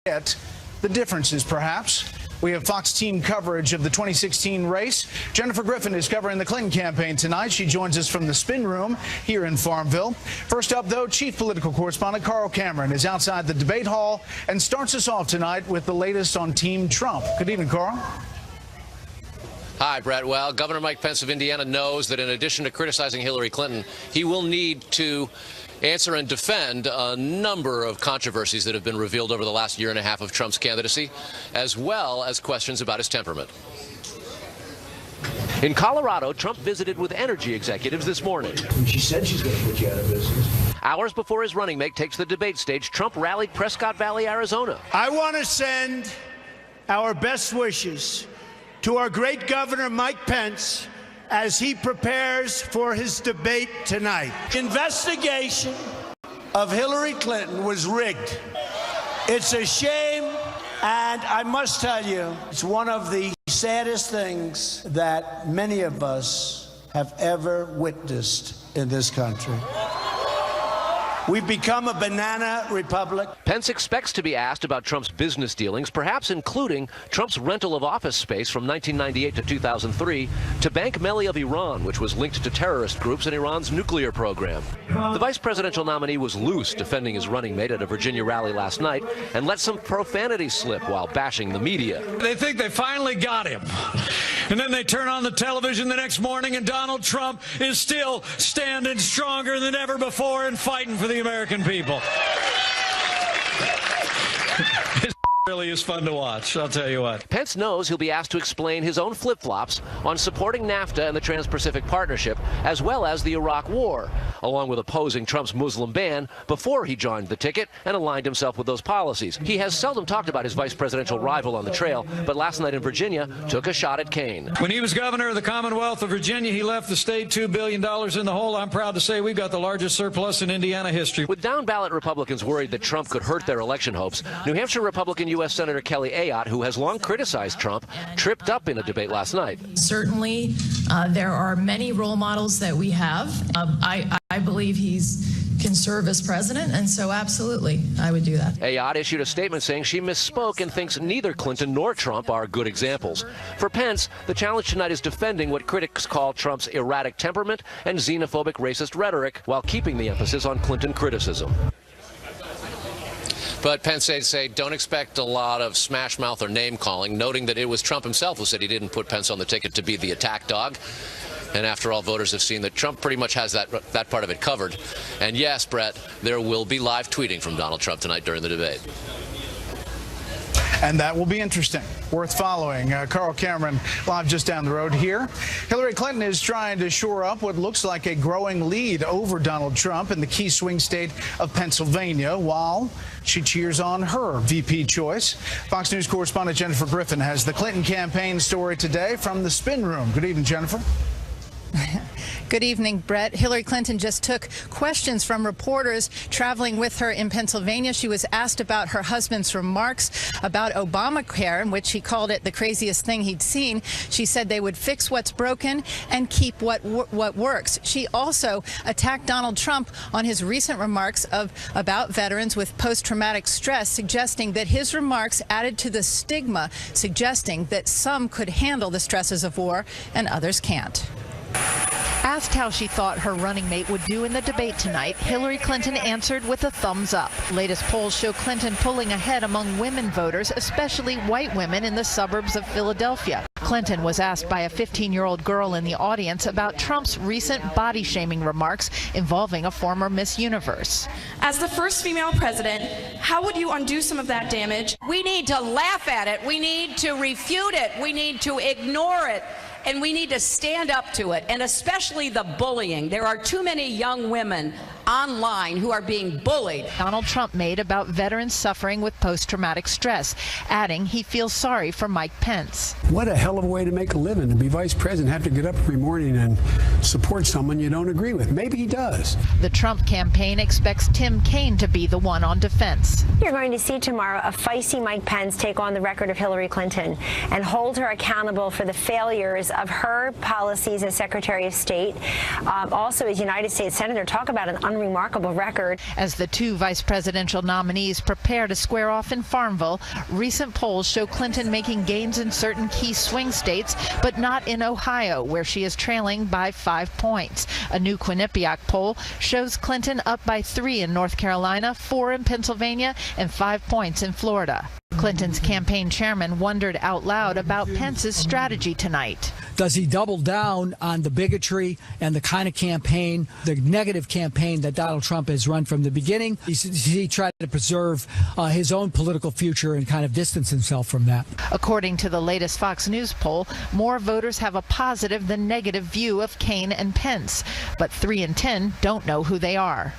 The differences, perhaps. We have Fox team coverage of the 2016 race. Jennifer Griffin is covering the Clinton campaign tonight. She joins us from the spin room here in Farmville. First up, though, chief political correspondent Carl Cameron is outside the debate hall and starts us off tonight with the latest on Team Trump. Good evening, Carl. Hi, Brett. Well, Governor Mike Pence of Indiana knows that in addition to criticizing Hillary Clinton, he will need to answer and defend a number of controversies that have been revealed over the last year and a half of Trump's candidacy, as well as questions about his temperament. In Colorado, Trump visited with energy executives this morning. She said she's going to put you out of business. Hours before his running mate takes the debate stage, Trump rallied Prescott Valley, Arizona. I want to send our best wishes to our great Governor Mike Pence as he prepares for his debate tonight. Investigation of Hillary Clinton was rigged. It's a shame, and I must tell you, it's one of the saddest things that many of us have ever witnessed in this country. We've become a banana republic. Pence expects to be asked about Trump's business dealings, perhaps including Trump's rental of office space from 1998 to 2003 to Bank Melli of Iran, which was linked to terrorist groups in Iran's nuclear program. The vice presidential nominee was loose defending his running mate at a Virginia rally last night and let some profanity slip while bashing the media. They think they finally got him. And then they turn on the television the next morning and Donald Trump is still standing stronger than ever before and fighting for the American people. It really is fun to watch, I'll tell you what. Pence knows he'll be asked to explain his own flip-flops on supporting NAFTA and the Trans-Pacific Partnership, as well as the Iraq War, along with opposing Trump's Muslim ban before he joined the ticket and aligned himself with those policies. He has seldom talked about his vice presidential rival on the trail, but last night in Virginia took a shot at Kane. When he was governor of the Commonwealth of Virginia, he left the state $2 billion in the hole. I'm proud to say we've got the largest surplus in Indiana history. With down-ballot Republicans worried that Trump could hurt their election hopes, New Hampshire Republican U.S. Senator Kelly Ayotte, who has long criticized Trump, tripped up in a debate last night. Certainly, there are many role models that we have. I believe can serve as president, and so absolutely, I would do that. Ayotte issued a statement saying she misspoke and thinks neither Clinton nor Trump are good examples. For Pence, the challenge tonight is defending what critics call Trump's erratic temperament and xenophobic racist rhetoric, while keeping the emphasis on Clinton criticism. But Pence say don't expect a lot of smash mouth or name calling, noting that it was Trump himself who said he didn't put Pence on the ticket to be the attack dog. And after all, voters have seen that Trump pretty much has that part of it covered. And yes, Brett, there will be live tweeting from Donald Trump tonight during the debate. And that will be interesting, worth following. Carl Cameron live just down the road here. Hillary Clinton is trying to shore up what looks like a growing lead over Donald Trump in the key swing state of Pennsylvania, while she cheers on her VP choice. Fox News correspondent Jennifer Griffin has the Clinton campaign story today from the spin room. Good evening, Jennifer. Good evening, Brett. Hillary Clinton just took questions from reporters traveling with her in Pennsylvania. She was asked about her husband's remarks about Obamacare, in which he called it the craziest thing he'd seen. She said they would fix what's broken and keep what works. She also attacked Donald Trump on his recent remarks about veterans with post-traumatic stress, suggesting that his remarks added to the stigma, suggesting that some could handle the stresses of war and others can't. Asked how she thought her running mate would do in the debate tonight, Hillary Clinton answered with a thumbs up. Latest polls show Clinton pulling ahead among women voters, especially white women in the suburbs of Philadelphia. Clinton was asked by a 15-year-old girl in the audience about Trump's recent body-shaming remarks involving a former Miss Universe. As the first female president, how would you undo some of that damage? We need to laugh at it. We need to refute it. We need to ignore it. And we need to stand up to it, and especially the bullying. There are too many young women online who are being bullied. Donald Trump made about veterans suffering with post-traumatic stress, adding he feels sorry for Mike Pence. What a hell of a way to make a living, to be vice president, have to get up every morning and support someone you don't agree with. Maybe he does. The Trump campaign expects Tim Kaine to be the one on defense. You're going to see tomorrow a feisty Mike Pence take on the record of Hillary Clinton and hold her accountable for the failures because of her policies as Secretary of State, also as United States Senator. Talk about an unremarkable record. As the two vice presidential nominees prepare to square off in Farmville, recent polls show Clinton making gains in certain key swing states, but not in Ohio, where she is trailing by 5 points. A new Quinnipiac poll shows Clinton up by 3 in North Carolina, 4 in Pennsylvania, and 5 points in Florida. Clinton's campaign chairman wondered out loud about Pence's strategy tonight. Does he double down on the bigotry and the kind of campaign, the negative campaign that Donald Trump has run from the beginning? He tried to preserve his own political future and kind of distance himself from that. According to the latest Fox News poll, more voters have a positive than negative view of Kaine and Pence, but 3 in 10 don't know who they are.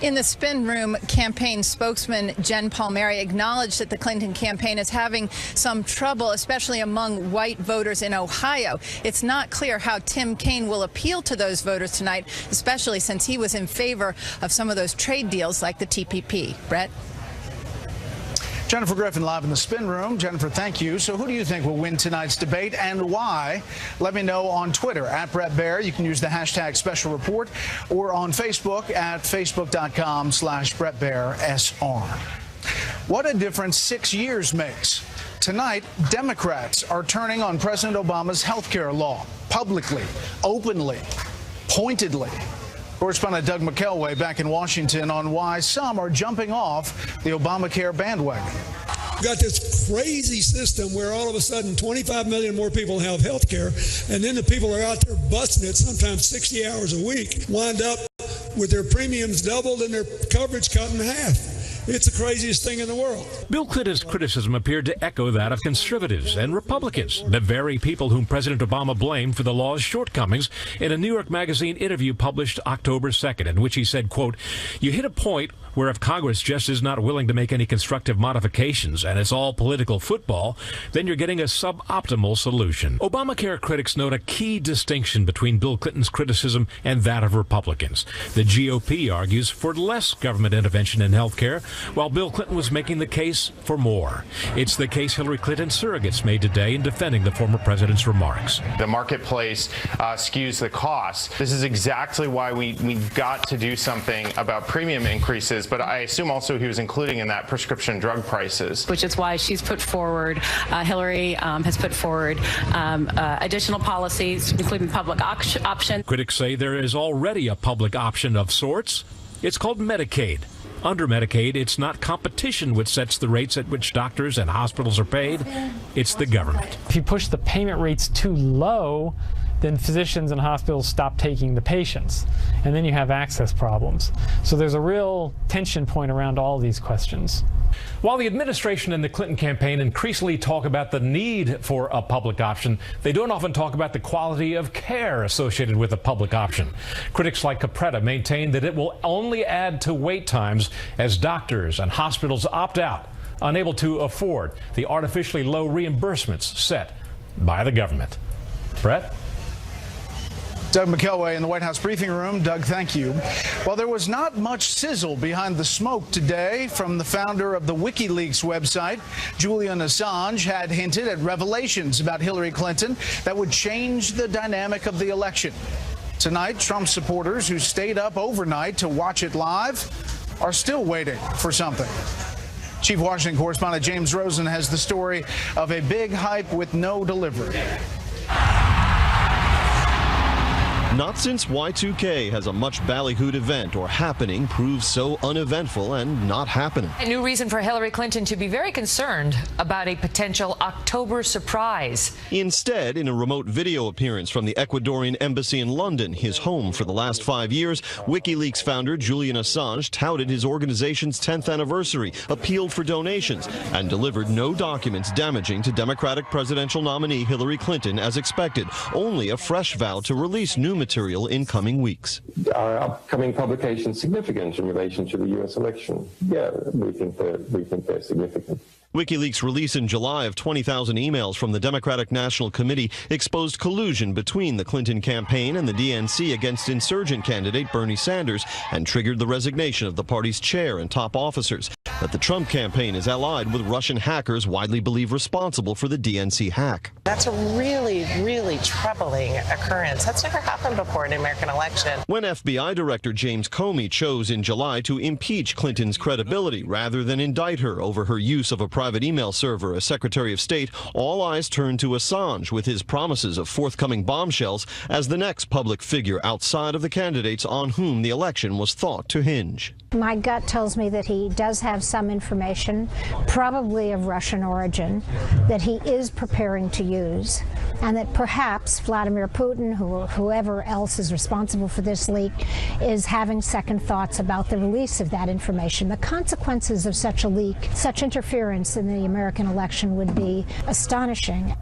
In the spin room, campaign spokesman Jen Palmieri acknowledged that the Clinton campaign is having some trouble, especially among white voters in Ohio. It's not clear how Tim Kaine will appeal to those voters tonight, especially since he was in favor of some of those trade deals like the TPP. Brett? Jennifer Griffin live in the spin room. Jennifer, thank you. So who do you think will win tonight's debate and why? Let me know on Twitter at Brett Baier. You can use the hashtag Special Report or on Facebook at facebook.com/BrettBaierSR. What a difference 6 years makes. Tonight, Democrats are turning on President Obama's health care law publicly, openly, pointedly. Correspondent Doug McKelway back in Washington on why some are jumping off the Obamacare bandwagon. We've got this crazy system where all of a sudden 25 million more people have health care, and then the people are out there busting it sometimes 60 hours a week, wind up with their premiums doubled and their coverage cut in half. It's the craziest thing in the world. Bill Clinton's criticism appeared to echo that of conservatives and Republicans, the very people whom President Obama blamed for the law's shortcomings, in a New York Magazine interview published October 2nd, in which he said, quote, "You hit a point where if Congress just is not willing to make any constructive modifications and it's all political football, then you're getting a suboptimal solution." Obamacare critics note a key distinction between Bill Clinton's criticism and that of Republicans. The GOP argues for less government intervention in health care, while Bill Clinton was making the case for more. It's the case Hillary Clinton surrogates made today in defending the former president's remarks. The marketplace skews the cost. This is exactly why we've got to do something about premium increases, but I assume also he was including in that prescription drug prices. Which is why she's put forward, Hillary has put forward additional policies, including public option. Critics say there is already a public option of sorts. It's called Medicaid. Under Medicaid, it's not competition which sets the rates at which doctors and hospitals are paid. It's the government. If you push the payment rates too low, then physicians and hospitals stop taking the patients, and then you have access problems. So there's a real tension point around all these questions. While the administration and the Clinton campaign increasingly talk about the need for a public option, they don't often talk about the quality of care associated with a public option. Critics like Capretta maintain that it will only add to wait times as doctors and hospitals opt out, unable to afford the artificially low reimbursements set by the government. Brett? Doug McKelway in the White House briefing room. Doug, thank you. Well, there was not much sizzle behind the smoke today from the founder of the WikiLeaks website. Julian Assange had hinted at revelations about Hillary Clinton that would change the dynamic of the election. Tonight, Trump supporters who stayed up overnight to watch it live are still waiting for something. Chief Washington correspondent James Rosen has the story of a big hype with no delivery. Not since Y2K has a much ballyhooed event or happening proved so uneventful and not happening. A new reason for Hillary Clinton to be very concerned about a potential October surprise. Instead, in a remote video appearance from the Ecuadorian embassy in London, his home for the last 5 years, WikiLeaks founder Julian Assange touted his organization's 10th anniversary, appealed for donations, and delivered no documents damaging to Democratic presidential nominee Hillary Clinton as expected, only a fresh vow to release new material in coming weeks. Our upcoming publication is significant in relation to the U.S. election. Yeah, we think they're significant. WikiLeaks' release in July of 20,000 emails from the Democratic National Committee exposed collusion between the Clinton campaign and the DNC against insurgent candidate Bernie Sanders and triggered the resignation of the party's chair and top officers. that the Trump campaign is allied with Russian hackers widely believed responsible for the DNC hack. That's a really, really troubling occurrence. That's never happened before in an American election. When FBI Director James Comey chose in July to impeach Clinton's credibility rather than indict her over her use of a private email server as Secretary of State, all eyes turned to Assange with his promises of forthcoming bombshells as the next public figure outside of the candidates on whom the election was thought to hinge. My gut tells me that he does have some information, probably of Russian origin, that he is preparing to use, and that perhaps Vladimir Putin, or whoever else is responsible for this leak, is having second thoughts about the release of that information. The consequences of such a leak, such interference in the American election would be astonishing.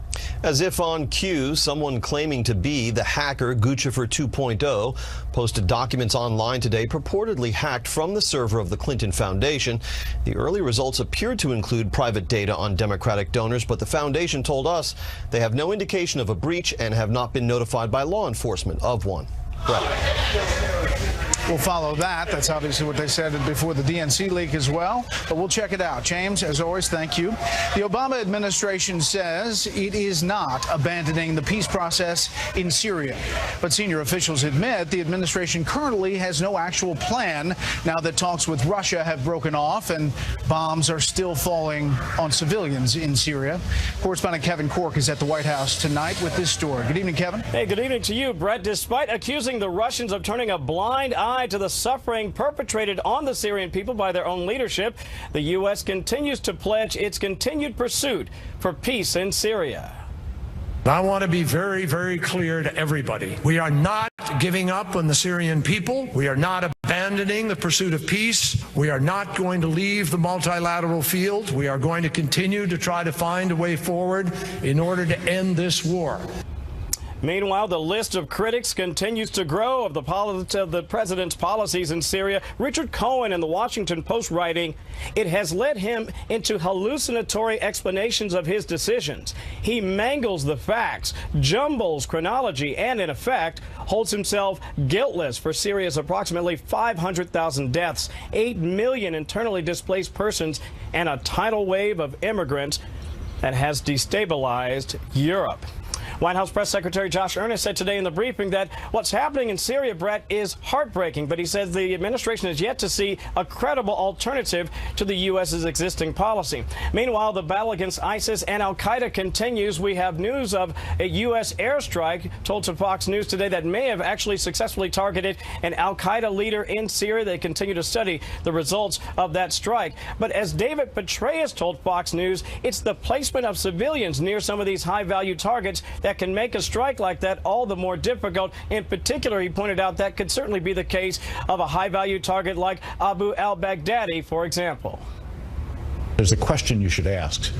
As if on cue, someone claiming to be the hacker Guccifer 2.0 posted documents online today purportedly hacked from the server of the Clinton Foundation. The early results appeared to include private data on Democratic donors, but the foundation told us they have no indication of a breach and have not been notified by law enforcement of one. We'll follow that. That's obviously what they said before the DNC leak as well, but we'll check it out. James, as always, thank you. The Obama administration says it is not abandoning the peace process in Syria, but senior officials admit the administration currently has no actual plan now that talks with Russia have broken off and bombs are still falling on civilians in Syria. Correspondent Kevin Cork is at the White House tonight with this story. Good evening, Kevin. Hey, good evening to you, Brett. Despite accusing the Russians of turning a blind eye to the suffering perpetrated on the Syrian people by their own leadership, the U.S. continues to pledge its continued pursuit for peace in Syria. I want to be very, very clear to everybody. We are not giving up on the Syrian people. We are not abandoning the pursuit of peace. We are not going to leave the multilateral field. We are going to continue to try to find a way forward in order to end this war. Meanwhile, the list of critics continues to grow of the president's policies in Syria. Richard Cohen in the Washington Post writing, it has led him into hallucinatory explanations of his decisions. He mangles the facts, jumbles chronology, and in effect holds himself guiltless for Syria's approximately 500,000 deaths, 8 million internally displaced persons, and a tidal wave of immigrants that has destabilized Europe. White House Press Secretary Josh Earnest said today in the briefing that what's happening in Syria, Brett, is heartbreaking, but he says the administration is yet to see a credible alternative to the U.S.'s existing policy. Meanwhile, the battle against ISIS and al-Qaeda continues. We have news of a U.S. airstrike told to Fox News today that may have actually successfully targeted an al-Qaeda leader in Syria. They continue to study the results of that strike. But as David Petraeus told Fox News, it's the placement of civilians near some of these high-value targets that can make a strike like that all the more difficult. In particular, he pointed out that could certainly be the case of a high-value target like Abu al-Baghdadi, for example. There's a question you should ask.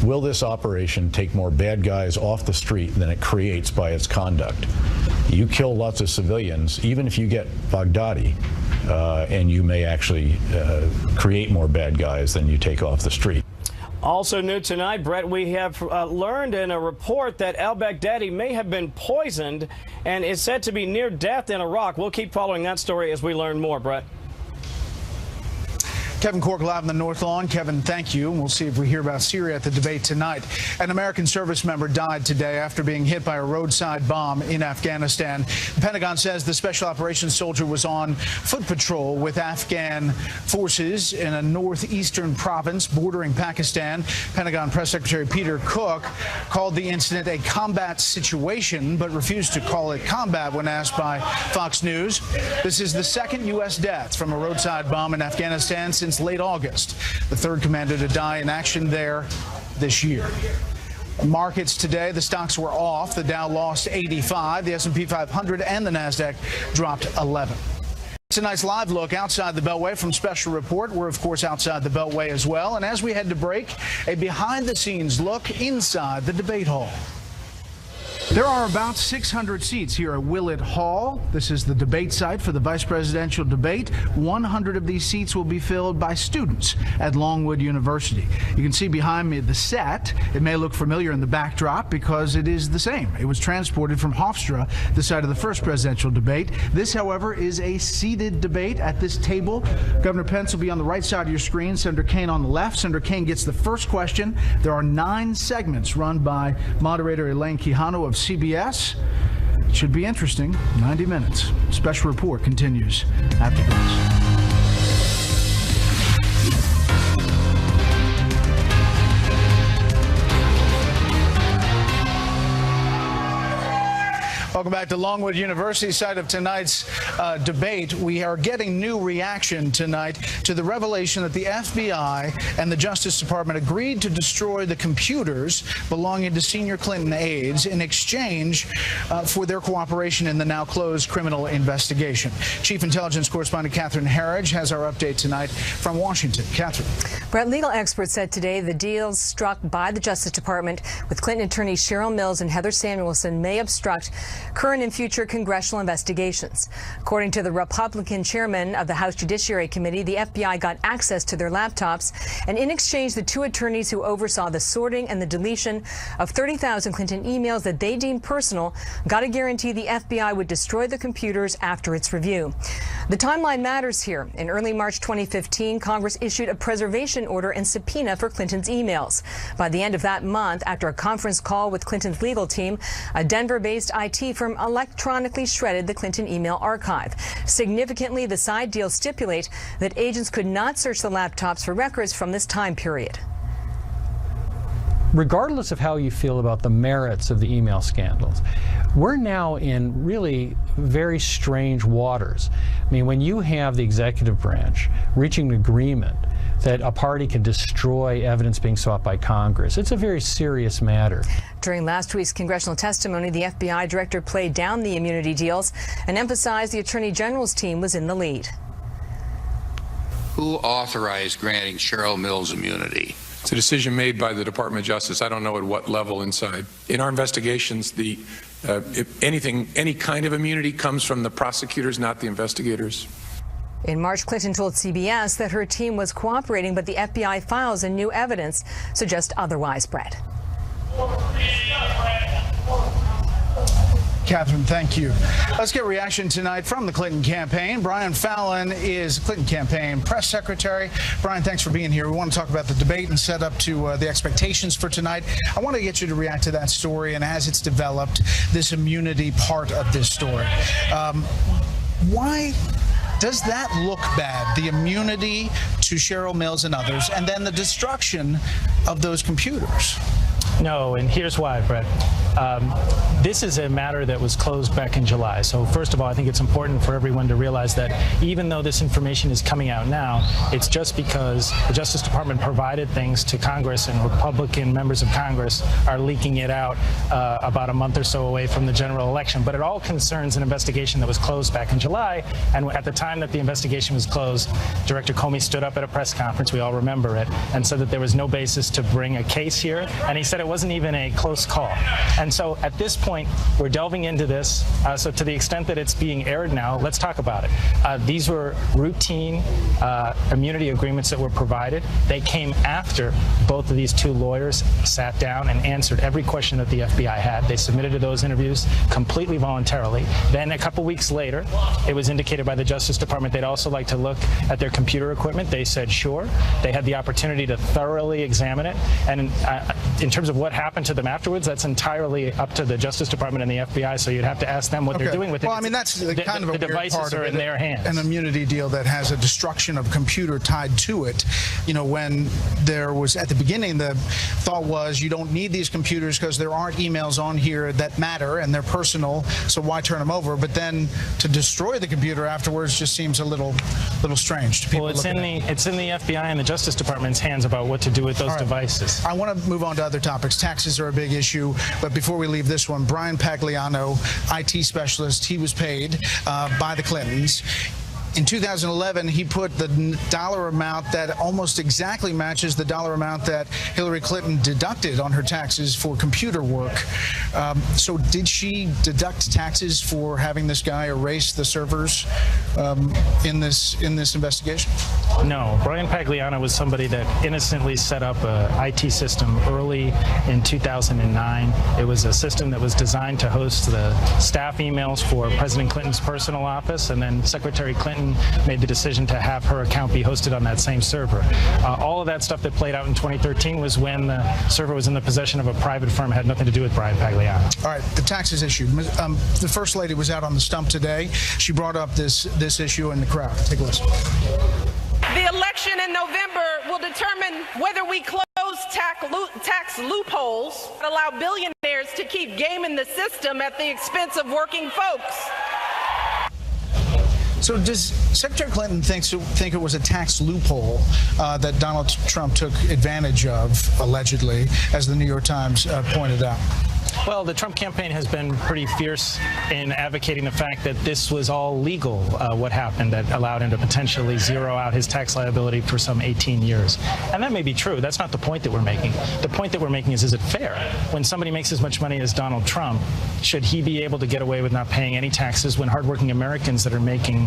Will this operation take more bad guys off the street than it creates by its conduct? You kill lots of civilians, even if you get Baghdadi, and you may actually create more bad guys than you take off the street. Also new tonight, Brett, we have learned in a report that al-Baghdadi may have been poisoned and is said to be near death in Iraq. We'll keep following that story as we learn more, Brett. Kevin Cork live on the North Lawn. Kevin, thank you. And we'll see if we hear about Syria at the debate tonight. An American service member died today after being hit by a roadside bomb in Afghanistan. The Pentagon says the special operations soldier was on foot patrol with Afghan forces in a northeastern province bordering Pakistan. Pentagon Press Secretary Peter Cook called the incident a combat situation, but refused to call it combat when asked by Fox News. This is the second U.S. death from a roadside bomb in Afghanistan since late August, the third commander to die in action there this year. Markets today, the stocks were off. The Dow lost 85, the S&P 500 and the NASDAQ dropped 11. It's a nice live look outside the Beltway from Special Report. We're, of course, outside the Beltway as well. And as we head to break, a behind-the-scenes look inside the debate hall. There are about 600 seats here at Willett Hall. This is the debate site for the vice presidential debate. 100 of these seats will be filled by students at Longwood University. You can see behind me the set. It may look familiar in the backdrop because it is the same. It was transported from Hofstra, the site of the first presidential debate. This, however, is a seated debate at this table. Governor Pence will be on the right side of your screen, Senator Kaine on the left. Senator Kaine gets the first question. There are 9 segments run by moderator Elaine Quijano of CBS. It should be interesting. 90 minutes. Special report continues after this. Welcome back to Longwood University, site of tonight's debate. We are getting new reaction tonight to the revelation that the FBI and the Justice Department agreed to destroy the computers belonging to senior Clinton aides in exchange for their cooperation in the now closed criminal investigation. Chief Intelligence Correspondent Catherine Herridge has our update tonight from Washington. Catherine. Brett, legal experts said today the deals struck by the Justice Department with Clinton attorneys Cheryl Mills and Heather Samuelson may obstruct current and future congressional investigations. According to the Republican chairman of the House Judiciary Committee, the FBI got access to their laptops, and in exchange, the 2 attorneys who oversaw the sorting and the deletion of 30,000 Clinton emails that they deemed personal got a guarantee the FBI would destroy the computers after its review. The timeline matters here. In early March 2015, Congress issued a preservation order and subpoena for Clinton's emails. By the end of that month, after a conference call with Clinton's legal team, a Denver-based IT firm electronically shredded the Clinton email archive. Significantly, the side deals stipulate that agents could not search the laptops for records from this time period. Regardless of how you feel about the merits of the email scandals, we're now in really very strange waters. I mean, when you have the executive branch reaching an agreement that a party can destroy evidence being sought by Congress, it's a very serious matter. During last week's congressional testimony, the FBI director played down the immunity deals and emphasized the Attorney General's team was in the lead. Who authorized granting Cheryl Mills immunity? It's a decision made by the Department of Justice. I don't know at what level inside. In our investigations, if any kind of immunity comes from the prosecutors, not the investigators. In March, Clinton told CBS that her team was cooperating, but the FBI files and new evidence suggest otherwise, Brett. Catherine, thank you. Let's get reaction tonight from the Clinton campaign. Brian Fallon is Clinton campaign press secretary. Brian, thanks for being here. We want to talk about the debate and set up to the expectations for tonight. I want to get you to react to that story and as it's developed, this immunity part of this story. Why does that look bad, the immunity to Cheryl Mills and others, and then the destruction of those computers? No, and here's why, Brett. This is a matter that was closed back in July. So first of all, I think it's important for everyone to realize that even though this information is coming out now, it's just because the Justice Department provided things to Congress and Republican members of Congress are leaking it out about a month or so away from the general election. But it all concerns an investigation that was closed back in July. And at the time that the investigation was closed, Director Comey stood up at a press conference, we all remember it, and said that there was no basis to bring a case here. And he said it wasn't even a close call. And so at this point, we're delving into this. So to the extent that it's being aired now, let's talk about it. These were routine immunity agreements that were provided. They came after both of these 2 lawyers sat down and answered every question that the FBI had. They submitted to those interviews completely voluntarily. Then a couple weeks later, it was indicated by the Justice Department they'd also like to look at their computer equipment. They said sure. They had the opportunity to thoroughly examine it. And in terms of what happened to them afterwards, that's entirely up to the Justice Department and the FBI, so you'd have to ask them what they're doing with it. Well, I mean, that's kind of a the weird devices part are of it, in their hands. An immunity deal that has a destruction of computer tied to it. You know, when there was, at the beginning, the thought was you don't need these computers because there aren't emails on here that matter and they're personal, so why turn them over? But then to destroy the computer afterwards just seems a little strange to people. Well, it's in the FBI and the Justice Department's hands about what to do with those devices. I want to move on to other topics. Taxes are a big issue, but before we leave this one, Brian Pagliano, IT specialist, he was paid by the Clintons. In 2011, he put the dollar amount that almost exactly matches the dollar amount that Hillary Clinton deducted on her taxes for computer work. So did she deduct taxes for having this guy erase the servers in this investigation? No. Brian Pagliano was somebody that innocently set up a IT system early in 2009. It was a system that was designed to host the staff emails for President Clinton's personal office, and then Secretary Clinton made the decision to have her account be hosted on that same server. All of that stuff that played out in 2013 was when the server was in the possession of a private firm. It had nothing to do with Brian Pagliano. All right, the taxes issue. The First Lady was out on the stump today. She brought up this issue in the crowd. Take a listen. The election in November will determine whether we close tax loopholes that allow billionaires to keep gaming the system at the expense of working folks. So does Secretary Clinton think it was a tax loophole that Donald Trump took advantage of, allegedly, as the New York Times pointed out? Well, the Trump campaign has been pretty fierce in advocating the fact that this was all legal, what happened that allowed him to potentially zero out his tax liability for some 18 years. And that may be true. That's not the point that we're making. The point that we're making is it fair? When somebody makes as much money as Donald Trump, should he be able to get away with not paying any taxes when hardworking Americans that are making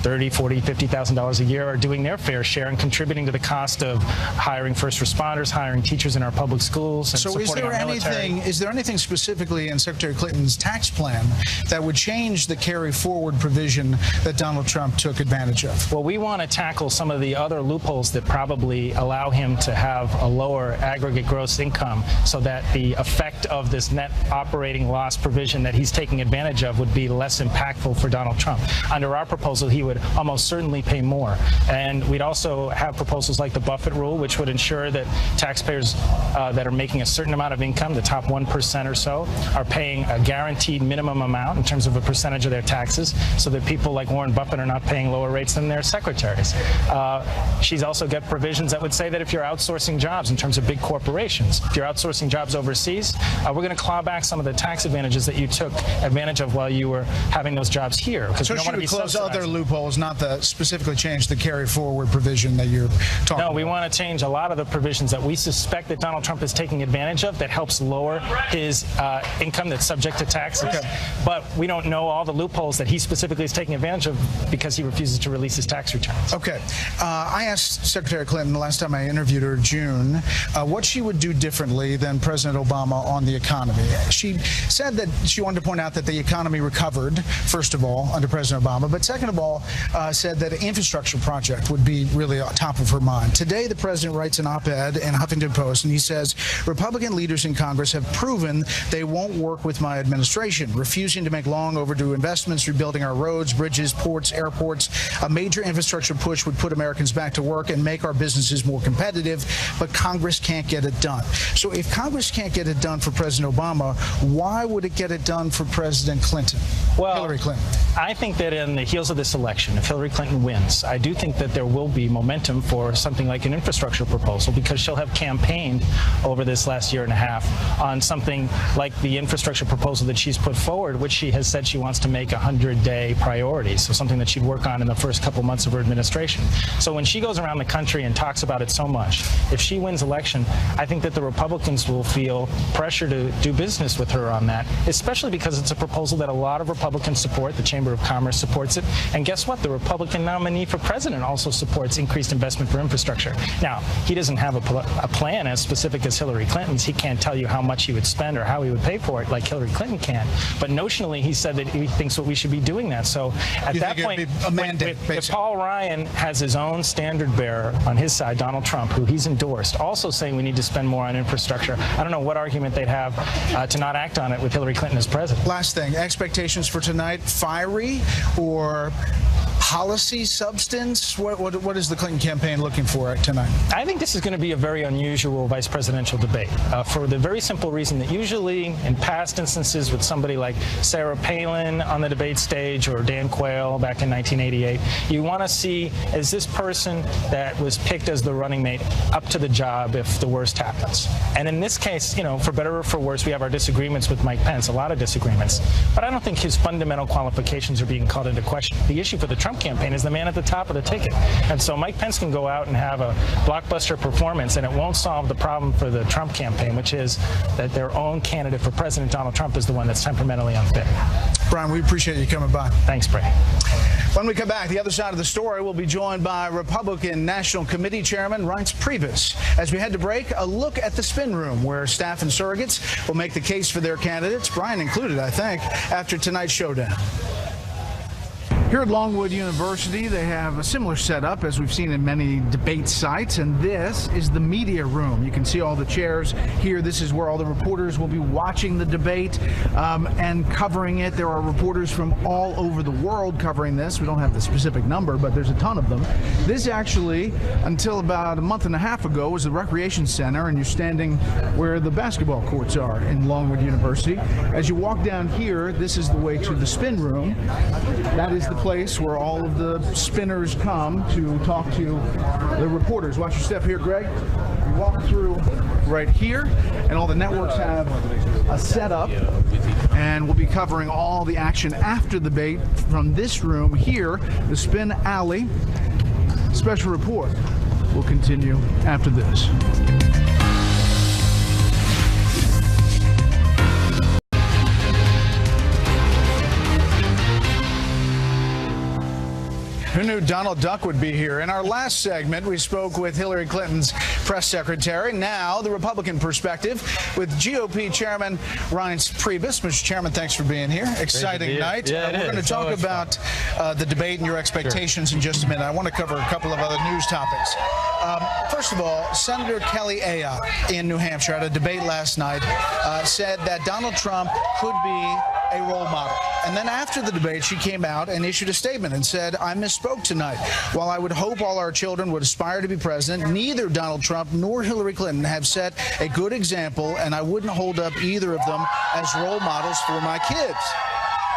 $30,000, $40,000, $50,000 a year are doing their fair share and contributing to the cost of hiring first responders, hiring teachers in our public schools, and supporting our military? Is there anything specifically in Secretary Clinton's tax plan that would change the carry-forward provision that Donald Trump took advantage of? Well, we want to tackle some of the other loopholes that probably allow him to have a lower aggregate gross income so that the effect of this net operating loss provision that he's taking advantage of would be less impactful for Donald Trump. Under our proposal, he would almost certainly pay more. And we'd also have proposals like the Buffett rule, which would ensure that taxpayers that are making a certain amount of income, the top 1% or so, are paying a guaranteed minimum amount in terms of a percentage of their taxes, so that people like Warren Buffett are not paying lower rates than their secretaries. She's also got provisions that would say that if you're outsourcing jobs in terms of big corporations, if you're outsourcing jobs overseas, we're going to claw back some of the tax advantages that you took advantage of while you were having those jobs here. So she would close other loopholes, not specifically change the carry-forward provision that you're talking about? No, we want to change a lot of the provisions that we suspect that Donald Trump is taking advantage of that helps lower his income that's subject to taxes. Okay. But we don't know all the loopholes that he specifically is taking advantage of because he refuses to release his tax returns. Okay. I asked Secretary Clinton the last time I interviewed her in June what she would do differently than President Obama on the economy. She said that she wanted to point out that the economy recovered, first of all, under President Obama, but second of all, said that an infrastructure project would be really on top of her mind. Today, the president writes an op-ed in Huffington Post, and he says, Republican leaders in Congress have proven they won't work with my administration, refusing to make long overdue investments, rebuilding our roads, bridges, ports, airports. A major infrastructure push would put Americans back to work and make our businesses more competitive, but Congress can't get it done. So if Congress can't get it done for President Obama, why would it get it done for President Clinton, Hillary Clinton? I think that in the heels of this election, if Hillary Clinton wins, I do think that there will be momentum for something like an infrastructure proposal, because she'll have campaigned over this last year and a half on something like the infrastructure proposal that she's put forward, which she has said she wants to make a 100-day priority, so something that she'd work on in the first couple months of her administration. So when she goes around the country and talks about it so much, if she wins election, I think that the Republicans will feel pressure to do business with her on that, especially because it's a proposal that a lot of Republicans support. The Chamber of Commerce supports it. And guess what? The Republican nominee for president also supports increased investment for infrastructure. Now, he doesn't have a plan as specific as Hillary Clinton's. He can't tell you how much he would spend or how he would pay for it like Hillary Clinton can. But notionally, he said that he thinks that we should be doing that. So at that point, a mandate, if Paul Ryan has his own standard bearer on his side, Donald Trump, who he's endorsed, also saying we need to spend more on infrastructure, I don't know what argument they'd have to not act on it with Hillary Clinton as president. Last thing, expectations for tonight, fiery or policy substance? What is the Clinton campaign looking for tonight? I think this is going to be a very unusual vice presidential debate for the very simple reason that usually in past instances with somebody like Sarah Palin on the debate stage or Dan Quayle back in 1988, you want to see, is this person that was picked as the running mate up to the job if the worst happens? And in this case, you know, for better or for worse, we have our disagreements with Mike Pence, a lot of disagreements, but I don't think his fundamental qualifications are being called into question. The issue for the Trump Trump campaign is the man at the top of the ticket. And so Mike Pence can go out and have a blockbuster performance, and it won't solve the problem for the Trump campaign, which is that their own candidate for President Donald Trump is the one that's temperamentally unfit. Brian, we appreciate you coming by. Thanks, Bray. When we come back, the other side of the story, we'll be joined by Republican National Committee Chairman Reince Priebus. As we head to break, a look at the spin room, where staff and surrogates will make the case for their candidates, Brian included, I think, after tonight's showdown. Here at Longwood University, they have a similar setup as we've seen in many debate sites, and this is the media room. You can see all the chairs here. This is where all the reporters will be watching the debate and covering it. There are reporters from all over the world covering this. We don't have the specific number, but there's a ton of them. This actually, until about a month and a half ago, was the recreation center, and you're standing where the basketball courts are in Longwood University. As you walk down here, this is the way to the spin room. That is the place where all of the spinners come to talk to the reporters. Watch your step here, Greg. You walk through right here, and all the networks have a setup, and we'll be covering all the action after the debate from this room here, the Spin Alley. Special report will continue after this. Who knew Donald Duck would be here? In our last segment, we spoke with Hillary Clinton's press secretary. Now, the Republican perspective with GOP Chairman Reince Priebus. Mr. Chairman, thanks for being here. Exciting night. Yeah, we're going to talk about the debate and your expectations in just a minute. I want to cover a couple of other news topics. First of all, Senator Kelly Ayotte in New Hampshire at a debate last night said that Donald Trump could be a role model. And then after the debate, she came out and issued a statement and said, I misspoke tonight. While I would hope all our children would aspire to be president, neither Donald Trump nor Hillary Clinton have set a good example, and I wouldn't hold up either of them as role models for my kids.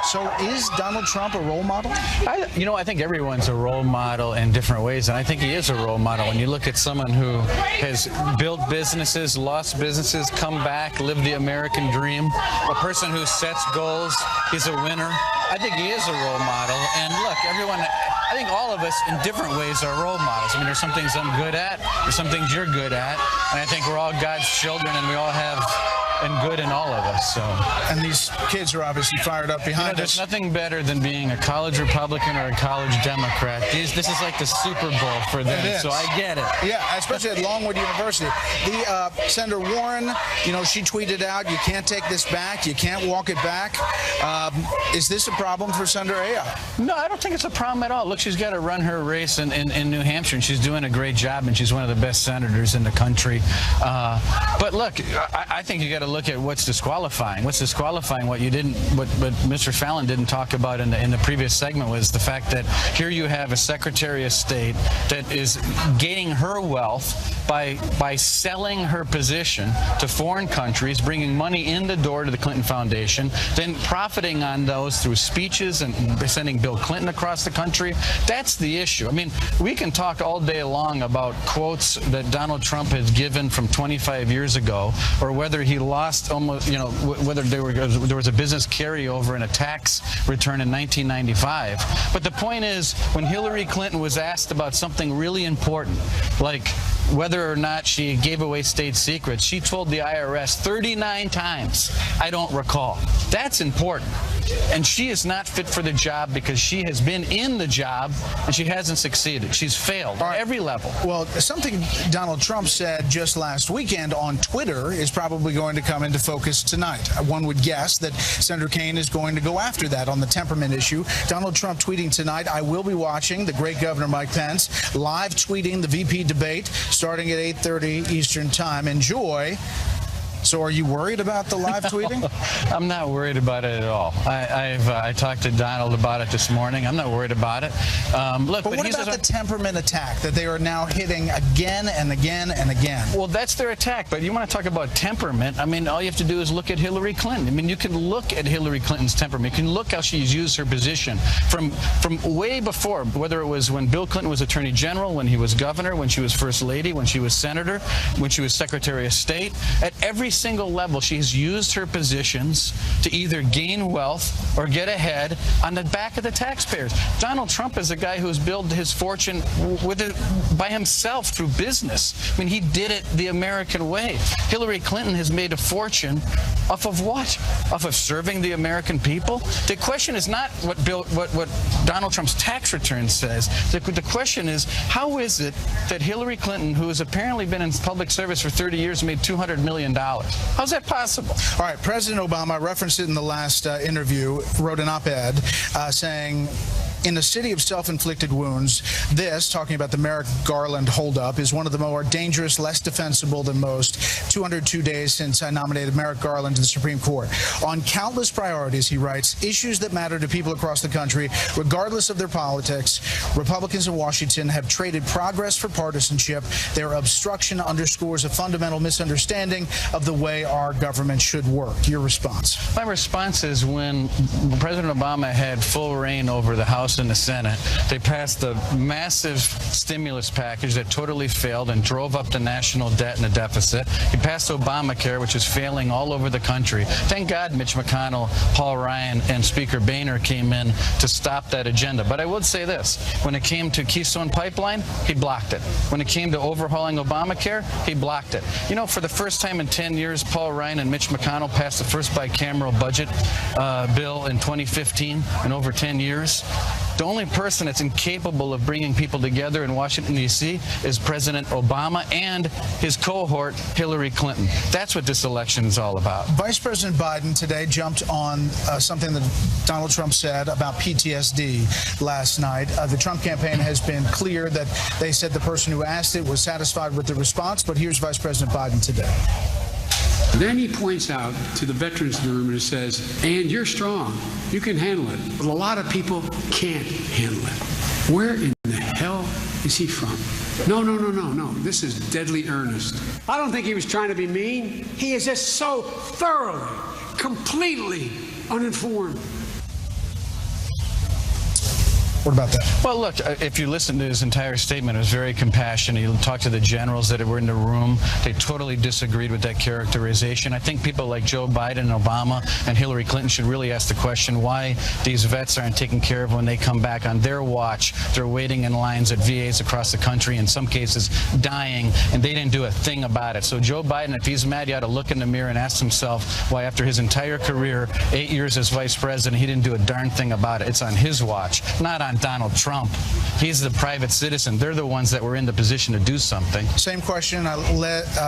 So is Donald Trump a role model? I think everyone's a role model in different ways, and I think he is a role model. When you look at someone who has built businesses, lost businesses, come back, lived the American dream, a person who sets goals, he's a winner. I think he is a role model. And look, I think all of us in different ways are role models. I mean, there's some things I'm good at, there's some things you're good at, and I think we're all God's children, and we all have and good in all of us. So, and these kids are obviously fired up behind us. There's nothing better than being a college Republican or a college Democrat. This is like the Super Bowl for them, so I get it. Yeah, especially at Longwood University. The Senator Warren, she tweeted out, you can't take this back, you can't walk it back. Is this a problem for Senator Ayotte? No, I don't think it's a problem at all. Look, she's got to run her race in New Hampshire, and she's doing a great job, and she's one of the best senators in the country. But look, I think you got to look at what's disqualifying. What's disqualifying? What Mr. Fallon didn't talk about in the previous segment was the fact that here you have a Secretary of State that is gaining her wealth by selling her position to foreign countries, bringing money in the door to the Clinton Foundation, then profiting on those through speeches and sending Bill Clinton across the country. That's the issue. I mean, we can talk all day long about quotes that Donald Trump has given from 25 years ago, or whether he lost almost, whether there was a business carryover and a tax return in 1995. But the point is, when Hillary Clinton was asked about something really important, like whether or not she gave away state secrets, she told the IRS 39 times, I don't recall. That's important. And she is not fit for the job because she has been in the job and she hasn't succeeded. She's failed at every level. Well, something Donald Trump said just last weekend on Twitter is probably going to come into focus tonight. One would guess that Senator Kaine is going to go after that on the temperament issue. Donald Trump tweeting tonight, I will be watching the great Governor Mike Pence live tweeting the VP debate starting at 8:30 Eastern Time. Enjoy. So are you worried about the live tweeting? I'm not worried about it at all. I talked to Donald about it this morning. I'm not worried about it. Look, but what about the temperament attack that they are now hitting again and again and again? Well, that's their attack. But you want to talk about temperament? I mean, all you have to do is look at Hillary Clinton. I mean, you can look at Hillary Clinton's temperament. You can look how she's used her position from way before, whether it was when Bill Clinton was Attorney General, when he was governor, when she was First Lady, when she was Senator, when she was Secretary of State. At every single level, she's used her positions to either gain wealth or get ahead on the back of the taxpayers. Donald Trump is a guy who's built his fortune by himself through business. I mean, he did it the American way. Hillary Clinton has made a fortune off of what? Off of serving the American people? The question is not what Donald Trump's tax return says. The question is, how is it that Hillary Clinton, who has apparently been in public service for 30 years, made $200 million? How's that possible? All right, President Obama, I referenced it in the last interview, wrote an op-ed saying, in a city of self-inflicted wounds, this, talking about the Merrick Garland holdup, is one of the more dangerous, less defensible than most. 202 days since I nominated Merrick Garland to the Supreme Court. On countless priorities, he writes, issues that matter to people across the country, regardless of their politics, Republicans in Washington have traded progress for partisanship. Their obstruction underscores a fundamental misunderstanding of the way our government should work. Your response? My response is when President Obama had full reign over the House and the Senate, they passed a massive stimulus package that totally failed and drove up the national debt and the deficit. He passed Obamacare, which is failing all over the country. Thank God Mitch McConnell, Paul Ryan, and Speaker Boehner came in to stop that agenda. But I would say this, when it came to Keystone Pipeline, he blocked it. When it came to overhauling Obamacare, he blocked it. You know, for the first time in 10 years, Paul Ryan and Mitch McConnell passed the first bicameral budget bill in 2015 in over 10 years. The only person that's incapable of bringing people together in Washington, D.C. is President Obama and his cohort, Hillary Clinton. That's what this election is all about. Vice President Biden today jumped on something that Donald Trump said about PTSD last night. The Trump campaign has been clear that they said the person who asked it was satisfied with the response, but here's Vice President Biden today. Then he points out to the veterans in the room and says, and you're strong, you can handle it, but a lot of people can't handle it. Where in the hell is he from? No, this is deadly earnest. I don't think he was trying to be mean. He is just so thoroughly, completely uninformed. What about that? Well, look, if you listen to his entire statement, it was very compassionate. He talked to the generals that were in the room. They totally disagreed with that characterization. I think people like Joe Biden and Obama and Hillary Clinton should really ask the question why these vets aren't taken care of when they come back on their watch. They're waiting in lines at VAs across the country, in some cases dying, and they didn't do a thing about it. So Joe Biden, if he's mad, he ought to look in the mirror and ask himself why after his entire career, 8 years as vice president, he didn't do a darn thing about it. It's on his watch, not on Donald Trump. He's the private citizen. They're the ones that were in the position to do something. Same question I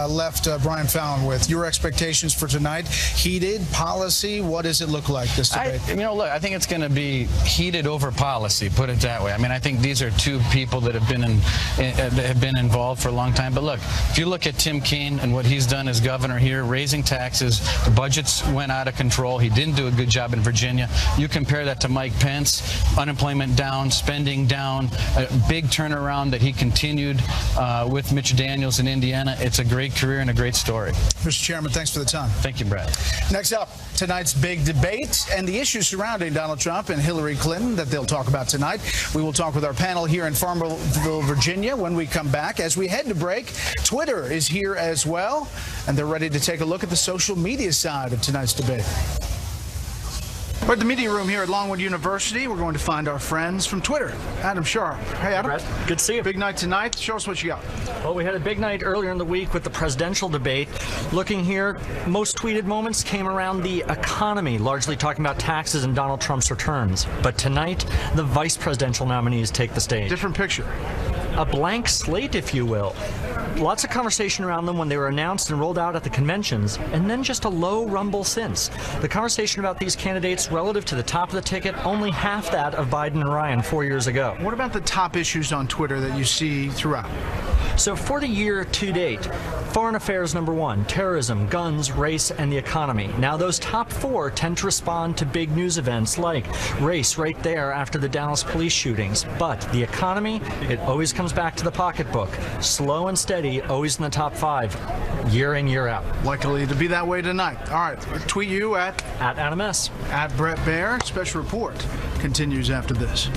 left Brian Fallon with. Your expectations for tonight? Heated policy? What does it look like, this debate? Look, I think it's going to be heated over policy, put it that way. I mean, I think these are two people that have been involved for a long time. But look, if you look at Tim Kaine and what he's done as governor here, raising taxes, the budgets went out of control. He didn't do a good job in Virginia. You compare that to Mike Pence, unemployment down, spending down, a big turnaround that he continued with Mitch Daniels in Indiana. It's a great career and a great story. Mr. Chairman, thanks for the time. Thank you, Brad. Next up, tonight's big debate and the issues surrounding Donald Trump and Hillary Clinton that they'll talk about tonight. We will talk with our panel here in Farmerville, Virginia when we come back. As we head to break, Twitter is here as well, and they're ready to take a look at the social media side of tonight's debate. We're at the media room here at Longwood University. We're going to find our friends from Twitter. Adam Sharp. Hey, Adam. Brad, good to see you. Big night tonight. Show us what you got. Well, we had a big night earlier in the week with the presidential debate. Looking here, most tweeted moments came around the economy, largely talking about taxes and Donald Trump's returns. But tonight, the vice presidential nominees take the stage. Different picture. A blank slate, if you will. Lots of conversation around them when they were announced and rolled out at the conventions, and then just a low rumble since. The conversation about these candidates relative to the top of the ticket, only half that of Biden and Ryan 4 years ago. What about the top issues on Twitter that you see throughout? So for the year to date, foreign affairs #1, terrorism, guns, race, and the economy. Now those top four tend to respond to big news events like race right there after the Dallas police shootings. But the economy, it always comes back to the pocketbook. Slow and steady, always in the top 5, year in, year out. Likely to be that way tonight. All right, tweet you at Adam S. At Brett Baer. Special report continues after this.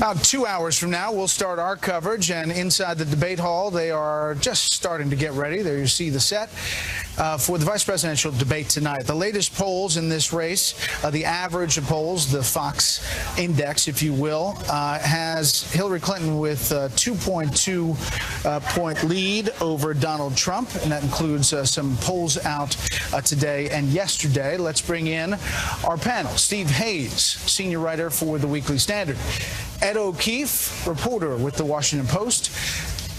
About 2 hours from now, we'll start our coverage, and inside the debate hall, they are just starting to get ready. There you see the set for the vice presidential debate tonight. The latest polls in this race, the average of polls, the Fox index, if you will, has Hillary Clinton with a 2.2 point lead over Donald Trump, and that includes some polls out today and yesterday. Let's bring in our panel. Steve Hayes, senior writer for the Weekly Standard. Ed O'Keefe, reporter with the Washington Post.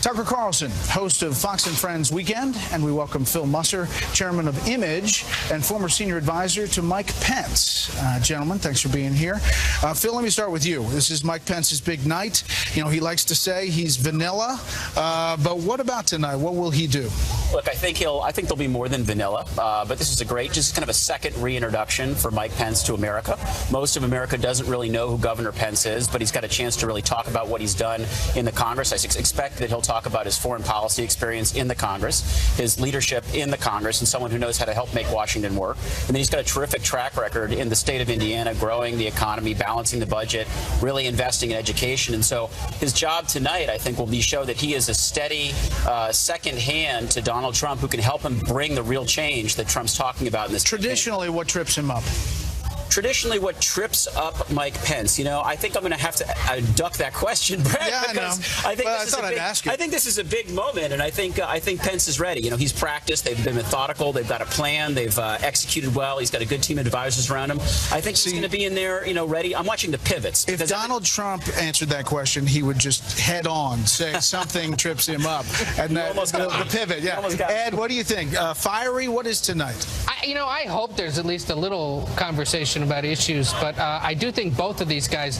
Tucker Carlson, host of Fox and Friends Weekend. And we welcome Phil Musser, chairman of Image and former senior advisor to Mike Pence. Gentlemen, thanks for being here. Phil, let me start with you. This is Mike Pence's big night. You know, he likes to say he's vanilla. But what about tonight? What will he do? Look, I think there'll be more than vanilla. But this is just kind of a second reintroduction for Mike Pence to America. Most of America doesn't really know who Governor Pence is, but he's got a chance to really talk about what he's done in the Congress. I expect that he'll talk about his foreign policy experience in the Congress, his leadership in the Congress, and someone who knows how to help make Washington work. And then he's got a terrific track record in the state of Indiana, growing the economy, balancing the budget, really investing in education. And so his job tonight, I think, will be show that he is a steady second hand to Donald Trump, who can help him bring the real change that Trump's talking about in this Traditionally, campaign. What trips him up? Traditionally, what trips up Mike Pence? You know, I think I'm going to have to duck that question, Brett, because I think this is a big moment, and I think Pence is ready. You know, he's practiced. They've been methodical. They've got a plan. They've executed well. He's got a good team of advisors around him. I think he's going to be in there, you know, ready. I'm watching the pivots. If Donald Trump answered that question, he would just head on say something trips him up, and the pivot. Yeah, Ed, what do you think? Fiery? What is tonight? I hope there's at least a little conversation about issues, but I do think both of these guys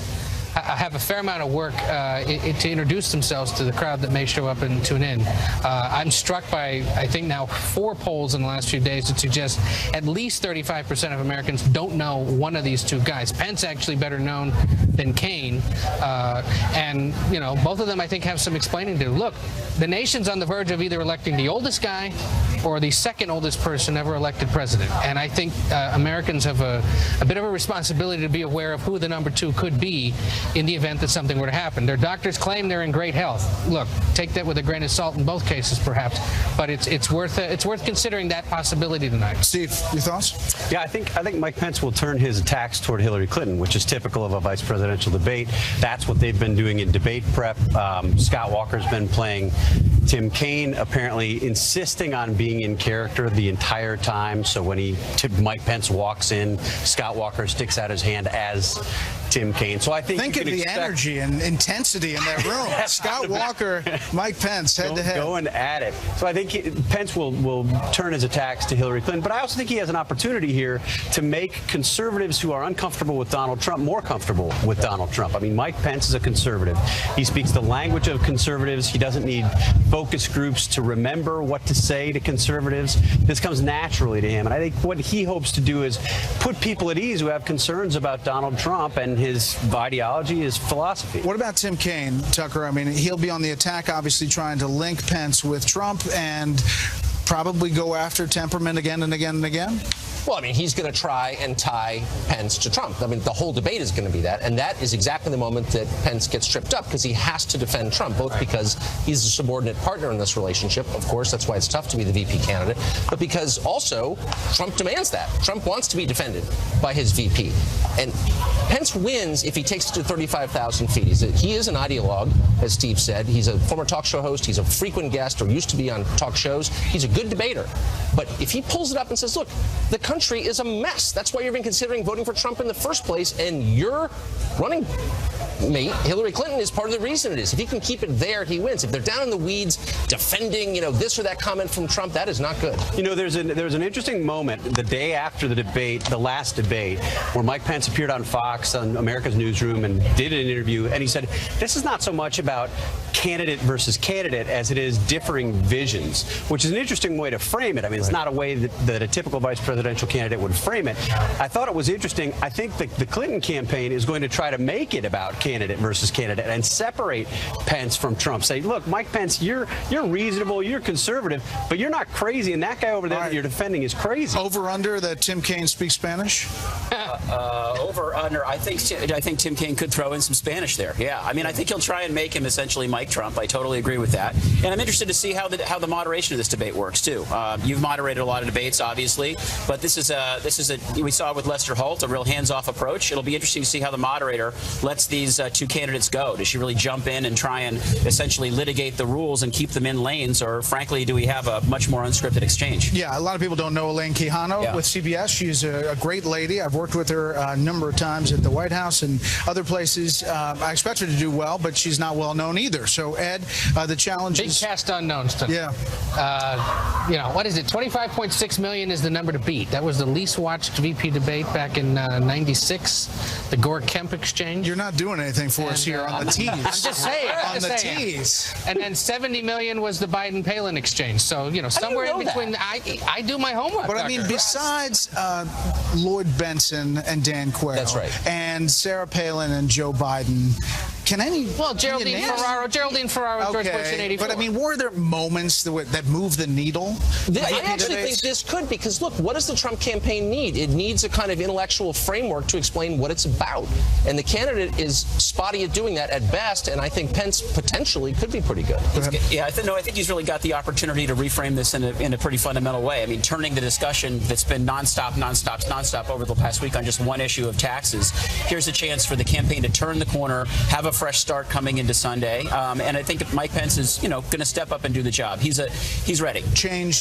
have a fair amount of work to introduce themselves to the crowd that may show up and tune in. I'm struck by, I think now, 4 polls in the last few days that suggest at least 35% of Americans don't know one of these two guys. Pence actually better known than Kaine, and both of them I think have some explaining to do. Look, the nation's on the verge of either electing the oldest guy or the second oldest person ever elected president, and I think Americans have a bit of a responsibility to be aware of who the number 2 could be in the event that something were to happen. Their doctors claim they're in great health. Look, take that with a grain of salt in both cases, perhaps, but it's worth considering that possibility tonight. Steve, your thoughts? Yeah, I think Mike Pence will turn his attacks toward Hillary Clinton, which is typical of a vice presidential debate. That's what they've been doing in debate prep. Scott Walker's been playing Tim Kaine, apparently insisting on being in character the entire time. So when Mike Pence walks in, Scott Walker sticks out his hand as Tim Kaine. So I think of the energy and intensity in that room. Scott Walker, Mike Pence, head to head. Going at it. So I think Pence will turn his attacks to Hillary Clinton. But I also think he has an opportunity here to make conservatives who are uncomfortable with Donald Trump more comfortable with Donald Trump. I mean, Mike Pence is a conservative. He speaks the language of conservatives. He doesn't need focus groups to remember what to say to conservatives. This comes naturally to him. And I think what he hopes to do is put people at ease who have concerns about Donald Trump and his ideology, his philosophy. What about Tim Kaine, Tucker? I mean, he'll be on the attack, obviously trying to link Pence with Trump and probably go after temperament again and again and again? Well, I mean, he's going to try and tie Pence to Trump. I mean, the whole debate is going to be that. And that is exactly the moment that Pence gets tripped up, because he has to defend Trump, both because he's a subordinate partner in this relationship. Of course, that's why it's tough to be the VP candidate. But because also Trump demands that. Trump wants to be defended by his VP. And Pence wins if he takes it to 35,000 feet. He is an ideologue, as Steve said. He's a former talk show host. He's a frequent guest or used to be on talk shows. He's a good debater. But if he pulls it up and says, look, the country is a mess. That's why you've been considering voting for Trump in the first place, and your running mate, Hillary Clinton, is part of the reason it is. If he can keep it there, he wins. If they're down in the weeds defending, this or that comment from Trump, that is not good. There's an interesting moment the day after the debate, the last debate, where Mike Pence appeared on Fox, on America's Newsroom, and did an interview, and he said, this is not so much about candidate versus candidate as it is differing visions, which is an interesting way to frame it. I mean, it's not a way that a typical vice presidential candidate would frame it. I thought it was interesting. I think the Clinton campaign is going to try to make it about candidate versus candidate and separate Pence from Trump. Say, look, Mike Pence, you're reasonable, you're conservative, but you're not crazy, and that guy over there that you're defending is crazy. Over under that Tim Kaine speaks Spanish? Over under. I think Tim Kaine could throw in some Spanish there. Yeah, I mean, I think he'll try and make him essentially Mike Trump. I totally agree with that, and I'm interested to see how the moderation of this debate works too. You've moderated a lot of debates, obviously, but this is we saw with Lester Holt, a real hands-off approach. It'll be interesting to see how the moderator lets these two candidates go. Does she really jump in and try and essentially litigate the rules and keep them in lanes, or frankly, do we have a much more unscripted exchange? Yeah, a lot of people don't know Elaine Quijano with CBS. She's a great lady. I've worked with her a number of times at the White House and other places. I expect her to do well, but she's not well known either. So, Ed, the challenge is... Big cast unknowns tonight. Yeah. You know, what is it? 25.6 million is the number to beat. That was the least watched VP debate back in '96, the Gore-Kemp exchange. You're not doing anything for us here on the tees. I'm just saying. On the tees. And then 70 million was the Biden-Palin exchange. So, you know, somewhere in between, I do my homework. But I mean, besides Lloyd Benson and Dan Quayle, that's right, and Sarah Palin and Joe Biden, can any... Well, Geraldine Ferraro, George Bush in '84. But I mean, were there moments that moved the needle? I actually think this could, because look, what does the Trump campaign need? It needs a kind of intellectual framework to explain what it's about. And the candidate is spotty at doing that at best, and I think Pence potentially could be pretty good. Yeah, I think he's really got the opportunity to reframe this in a pretty fundamental way. I mean, turning the discussion that's been nonstop over the past week on just one issue of taxes. Here's a chance for the campaign to turn the corner, have a fresh start coming into Sunday, and I think Mike Pence is, going to step up and do the job. He's ready. Change.